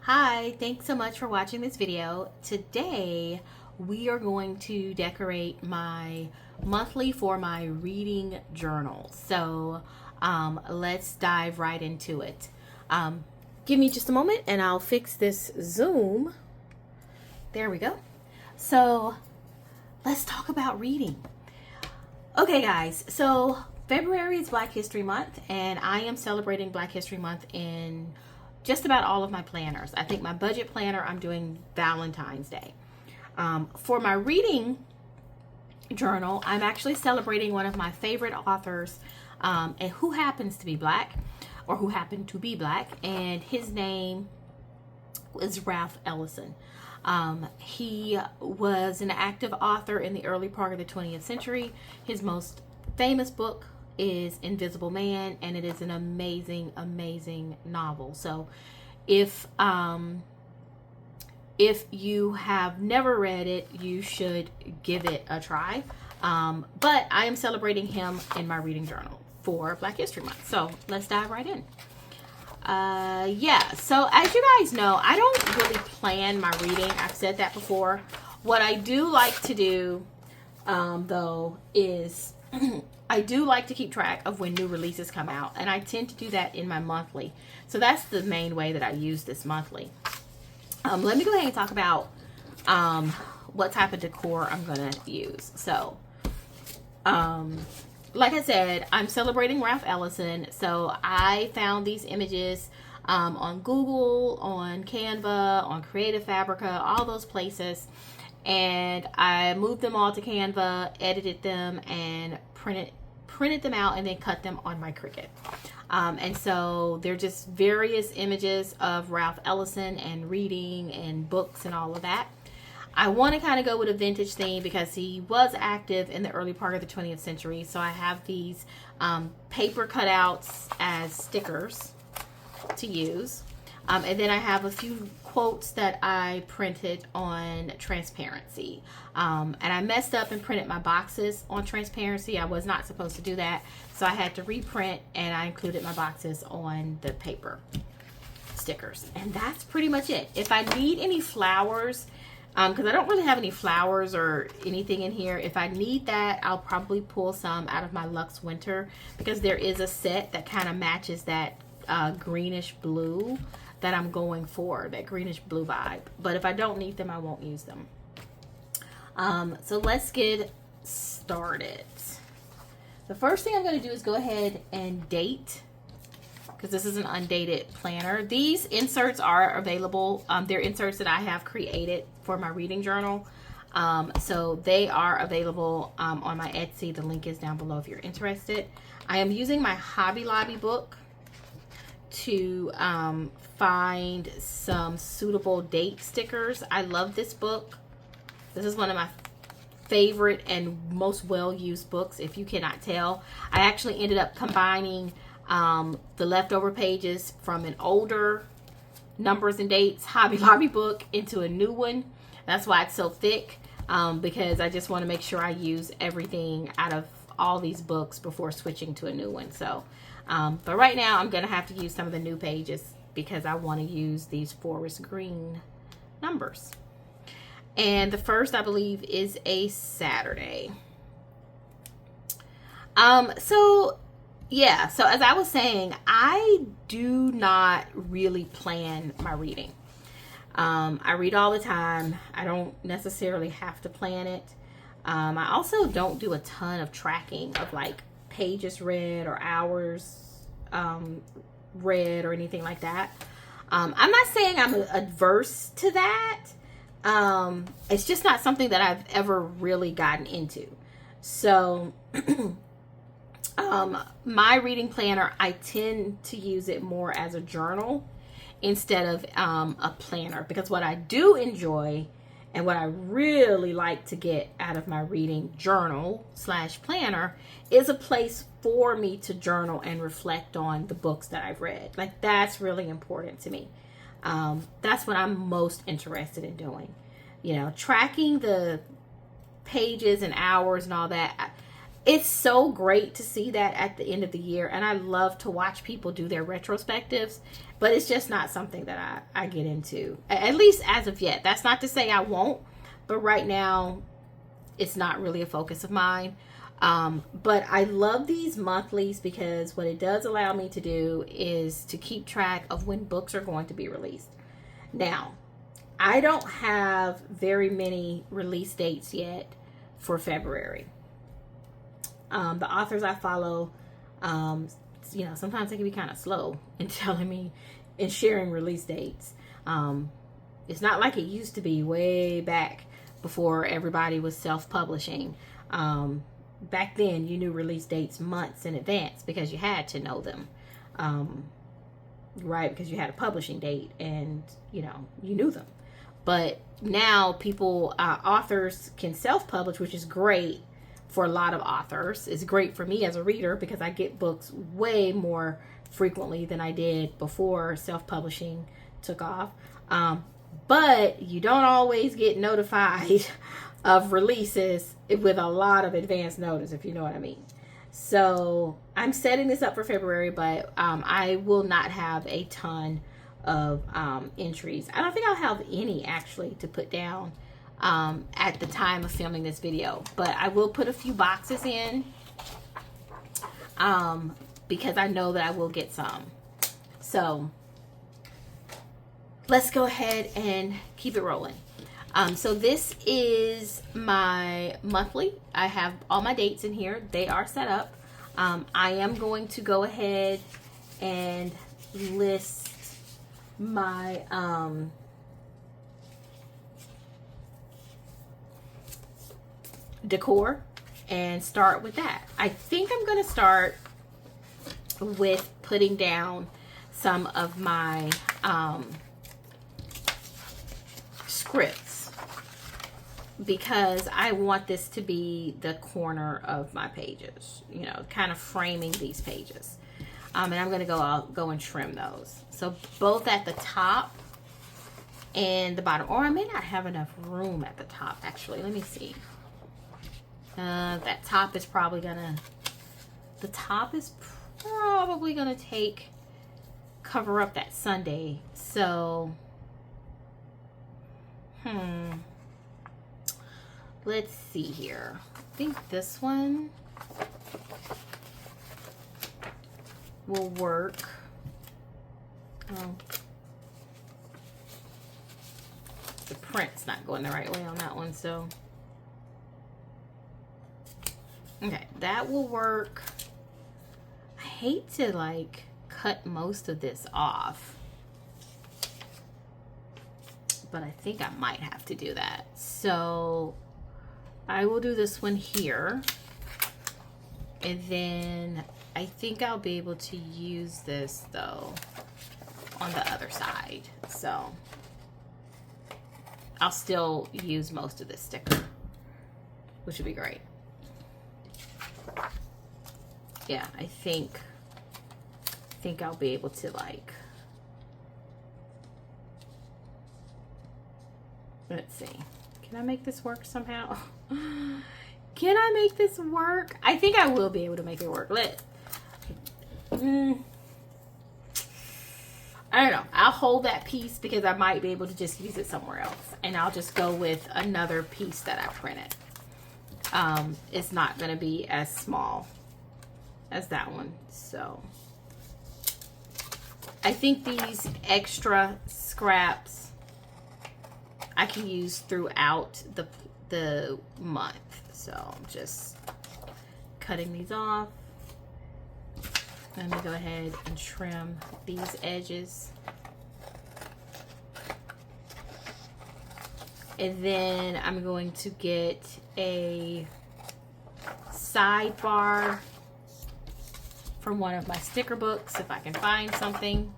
Hi, thanks so much for watching this video. Today we are going to decorate my monthly for my reading journal. So let's dive right into it. Give me just a moment and I'll fix this zoom. There we go. So let's talk about reading. Okay guys, so February is Black History Month and I am celebrating Black History Month in just about all of my planners. I think my budget planner, I'm doing Valentine's Day. For my reading journal, I'm actually celebrating one of my favorite authors, and who happens to be Black, or who happened to be Black, and his name is Ralph Ellison. He was an active author in the early part of the 20th century. His most famous book is Invisible Man, and it is an amazing novel. So if you have never read it, you should give it a try. But I am celebrating him in my reading journal for Black History Month. So let's dive right in. So as you guys know, I don't really plan my reading. I've said that before. What I do like to do though is I do like to keep track of when new releases come out, and I tend to do that in my monthly. So that's the main way that I use this monthly. Let me go ahead and talk about what type of decor I'm going to use. So, like I said, I'm celebrating Ralph Ellison. So I found these images on Google, on Canva, on Creative Fabrica, all those places. And I moved them all to Canva, edited them, and printed them out, and then cut them on my Cricut. And so they're just various images of Ralph Ellison and reading and books and all of that. I want to kind of go with a vintage theme because he was active in the early part of the 20th century. So I have these paper cutouts as stickers to use. And then I have a few quotes that I printed on transparency. And I messed up and printed my boxes on transparency. I was not supposed to do that. So I had to reprint, and I included my boxes on the paper stickers. And that's pretty much it. If I need any flowers, because I don't really have any flowers or anything in here, if I need that, I'll probably pull some out of my Luxe Winter, because there is a set that kind of matches that greenish blue that I'm going for, that greenish blue vibe. But if I don't need them, I won't use them. So let's get started. The first thing I'm going to do is go ahead and date, because this is an undated planner. These inserts are available. They're inserts that I have created for my reading journal. So they are available on my Etsy. The link is down below if you're interested. I am using my Hobby Lobby book to find some suitable date stickers. I love this book. This is one of my favorite and most well-used books, if you cannot tell. I actually ended up combining the leftover pages from an older numbers and dates Hobby Lobby book into a new one. That's why it's so thick, because I just want to make sure I use everything out of all these books before switching to a new one. So but right now I'm gonna have to use some of the new pages because I want to use these forest green numbers. And the first, I believe, is a Saturday. So as I was saying, I do not really plan my reading. I read all the time. I don't necessarily have to plan it. I also don't do a ton of tracking of like pages read or hours read or anything like that. I'm not saying I'm adverse to that. It's just not something that I've ever really gotten into. So my reading planner, I tend to use it more as a journal instead of a planner, because what I do enjoy and what I really like to get out of my reading journal / planner is a place for me to journal and reflect on the books that I've read. Like, that's really important to me. That's what I'm most interested in doing. You know, tracking the pages and hours and all that. it's so great to see that at the end of the year, and I love to watch people do their retrospectives, but it's just not something that I get into, at least as of yet. That's not to say I won't, but right now it's not really a focus of mine. But I love these monthlies because what it does allow me to do is to keep track of when books are going to be released. Now, I don't have very many release dates yet for February. The authors I follow, sometimes they can be kind of slow in telling me and sharing release dates. It's not like it used to be way back before everybody was self-publishing. Back then, you knew release dates months in advance because you had to know them, right? Because you had a publishing date and, you knew them. But now authors can self-publish, which is great for a lot of authors. It's great for me as a reader because I get books way more frequently than I did before self-publishing took off. But you don't always get notified of releases with a lot of advance notice, if you know what I mean. So I'm setting this up for February, but I will not have a ton of entries. I don't think I'll have any actually to put down at the time of filming this video, but I will put a few boxes in because I know that I will get some. So let's go ahead and keep it rolling. So this is my monthly. I have all my dates in here. They are set up. I am going to go ahead and list my decor and start with that. I think I'm going to start with putting down some of my scripts because I want this to be the corner of my pages, kind of framing these pages. And I'm going to go and trim those. So both at the top and the bottom, or I may not have enough room at the top actually. Let me see. That top is probably gonna, cover up that Sunday. So, let's see here. I think this one will work. The print's not going the right way on that one, so. Okay, that will work. I hate to cut most of this off, but I think I might have to do that. So I will do this one here, and then I think I'll be able to use this though on the other side. So I'll still use most of this sticker, which would be great. Yeah, I think I'll be able to let's see. Can I make this work somehow? Can I make this work? I think I will be able to make it work. I don't know. I'll hold that piece because I might be able to just use it somewhere else. And I'll just go with another piece that I printed. It's not going to be as small as that one. So I think these extra scraps I can use throughout the month. So I'm just cutting these off. Let me go ahead and trim these edges. And then I'm going to get a sidebar from one of my sticker books if I can find something.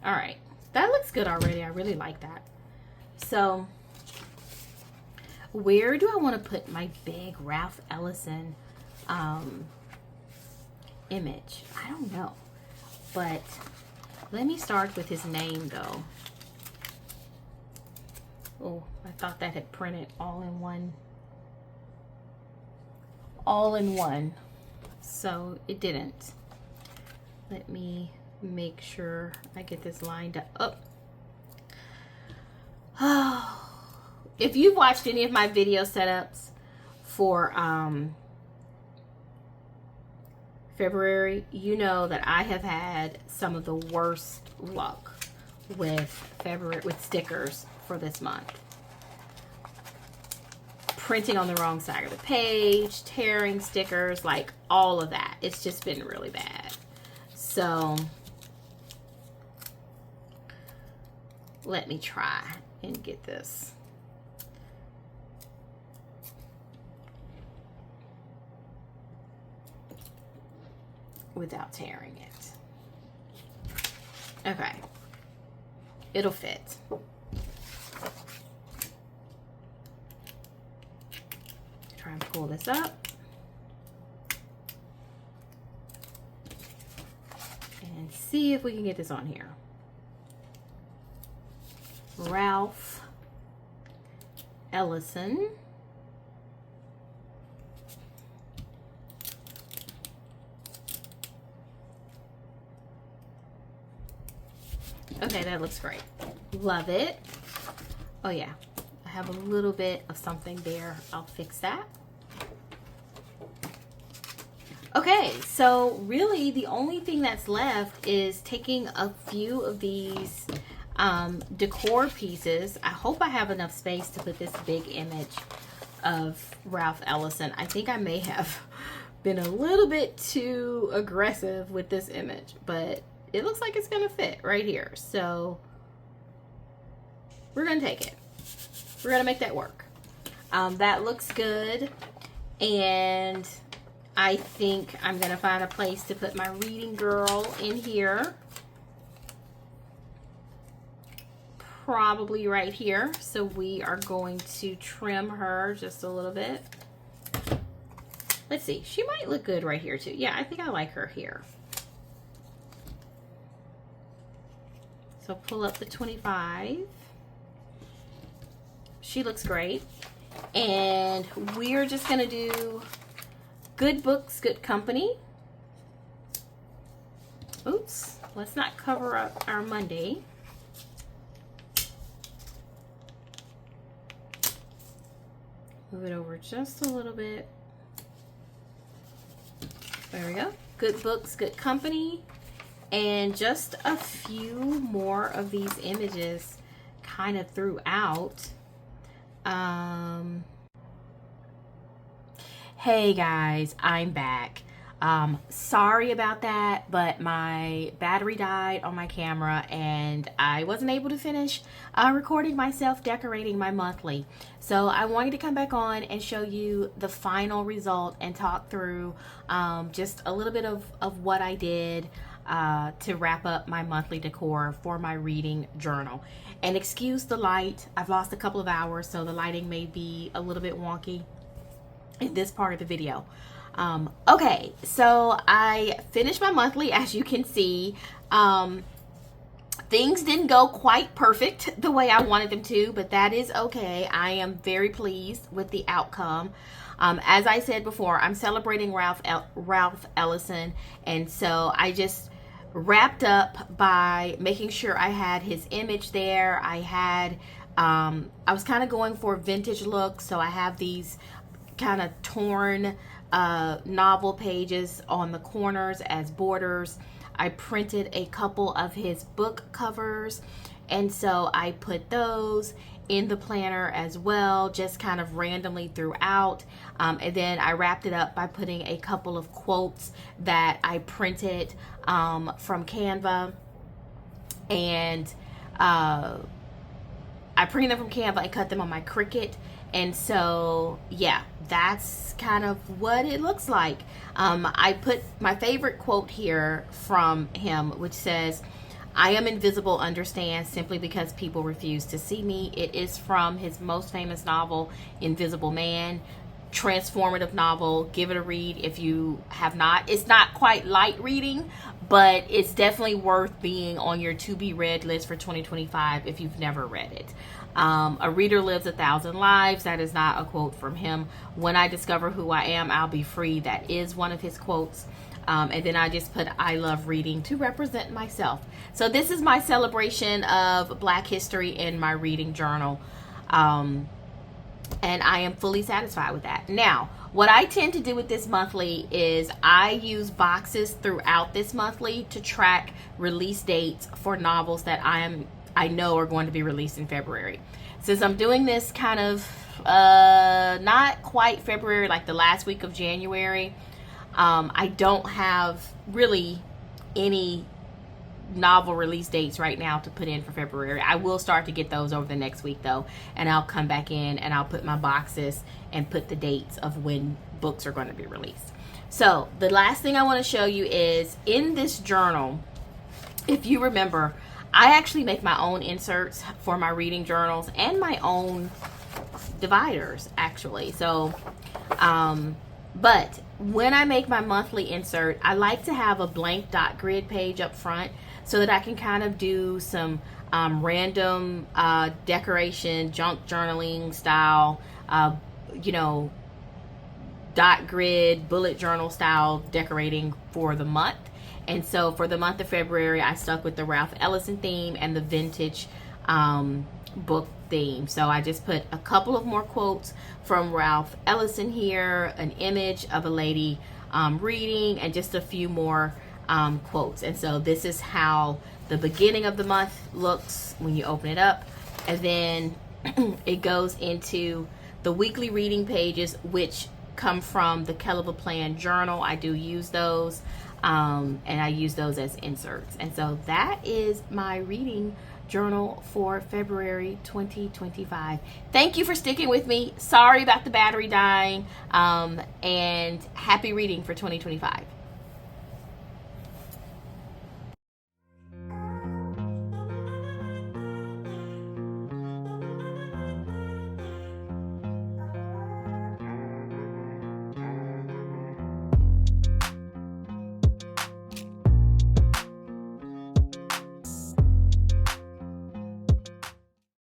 All right, that looks good already. I really like that. So where do I want to put my big Ralph Ellison image? I don't know, but Let me start with his name though. Oh, I thought that had printed all in one. All in one. So it didn't. Let me make sure I get this lined up. Oh. If you've watched any of my video setups for February, you know that I have had some of the worst luck with stickers for this month. Printing on the wrong side of the page, tearing stickers, like all of that. It's just been really bad. So let me try and get this. Without tearing it. Okay. It'll fit. Try and pull this up. And see if we can get this on here. Ralph Ellison. Okay, that looks great. Love it. Oh yeah, I have a little bit of something there. I'll fix that. Okay, so really the only thing that's left is taking a few of these decor pieces. I hope I have enough space to put this big image of Ralph Ellison. I think I may have been a little bit too aggressive with this image, but it looks like it's gonna fit right here. So we're gonna take it. We're gonna make that work. That looks good. And I think I'm gonna find a place to put my reading girl in here. Probably right here. So we are going to trim her just a little bit. Let's see, she might look good right here too. Yeah, I think I like her here. So pull up the 25. She looks great. And we're just gonna do Good Books, Good Company. Oops, let's not cover up our Monday. Move it over just a little bit. There we go. Good Books, Good Company. And just a few more of these images kind of throughout. Hey guys, I'm back. Sorry about that, but my battery died on my camera and I wasn't able to finish recording myself decorating my monthly. So I wanted to come back on and show you the final result and talk through just a little bit of what I did to wrap up my monthly decor for my reading journal. And excuse the light, I've lost a couple of hours, so the lighting may be a little bit wonky in this part of the video. Okay, so I finished my monthly, as you can see. Things didn't go quite perfect the way I wanted them to, but that is okay. I am very pleased with the outcome. As I said before, I'm celebrating Ralph Ellison, and so I just wrapped up by making sure I had his image there. I was kind of going for a vintage look, so I have these kind of torn novel pages on the corners as borders. I printed a couple of his book covers, and so I put those in the planner as well, just kind of randomly throughout. And then I wrapped it up by putting a couple of quotes that I printed from Canva, and I printed them from Canva and cut them on my Cricut. And so yeah, that's kind of what it looks like. I put my favorite quote here from him, which says, "I am invisible, understand, simply because people refuse to see me." It is from his most famous novel, Invisible Man. transformative novel. Give it a read if you have not. It's not quite light reading, but it's definitely worth being on your to be read list for 2025 if you've never read it. A reader lives 1,000 lives. That is not a quote from him. When I discover who I am, I'll be free. That is one of his quotes. And then I just put I love reading to represent myself. So this is my celebration of Black history in my reading journal. And I am fully satisfied with that. Now, what I tend to do with this monthly is I use boxes throughout this monthly to track release dates for novels that I know are going to be released in February. Since I'm doing this kind of not quite February, like the last week of January, I don't have really any novel release dates right now to put in for February. I will start to get those over the next week though, and I'll come back in and I'll put my boxes and put the dates of when books are going to be released. So the last thing I want to show you is in this journal, if you remember, I actually make my own inserts for my reading journals and my own dividers actually. So but when I make my monthly insert, I like to have a blank dot grid page up front so that I can kind of do some random decoration, junk journaling style, dot grid, bullet journal style decorating for the month. And so for the month of February, I stuck with the Ralph Ellison theme and the vintage book theme. So I just put a couple of more quotes from Ralph Ellison here, an image of a lady reading, and just a few more quotes. And so this is how the beginning of the month looks when you open it up, and then it goes into the weekly reading pages, which come from the Kelliva Plan journal. I do use those, and I use those as inserts. And so that is my reading journal for February 2025. Thank you for sticking with me. Sorry about the battery dying, and happy reading for 2025.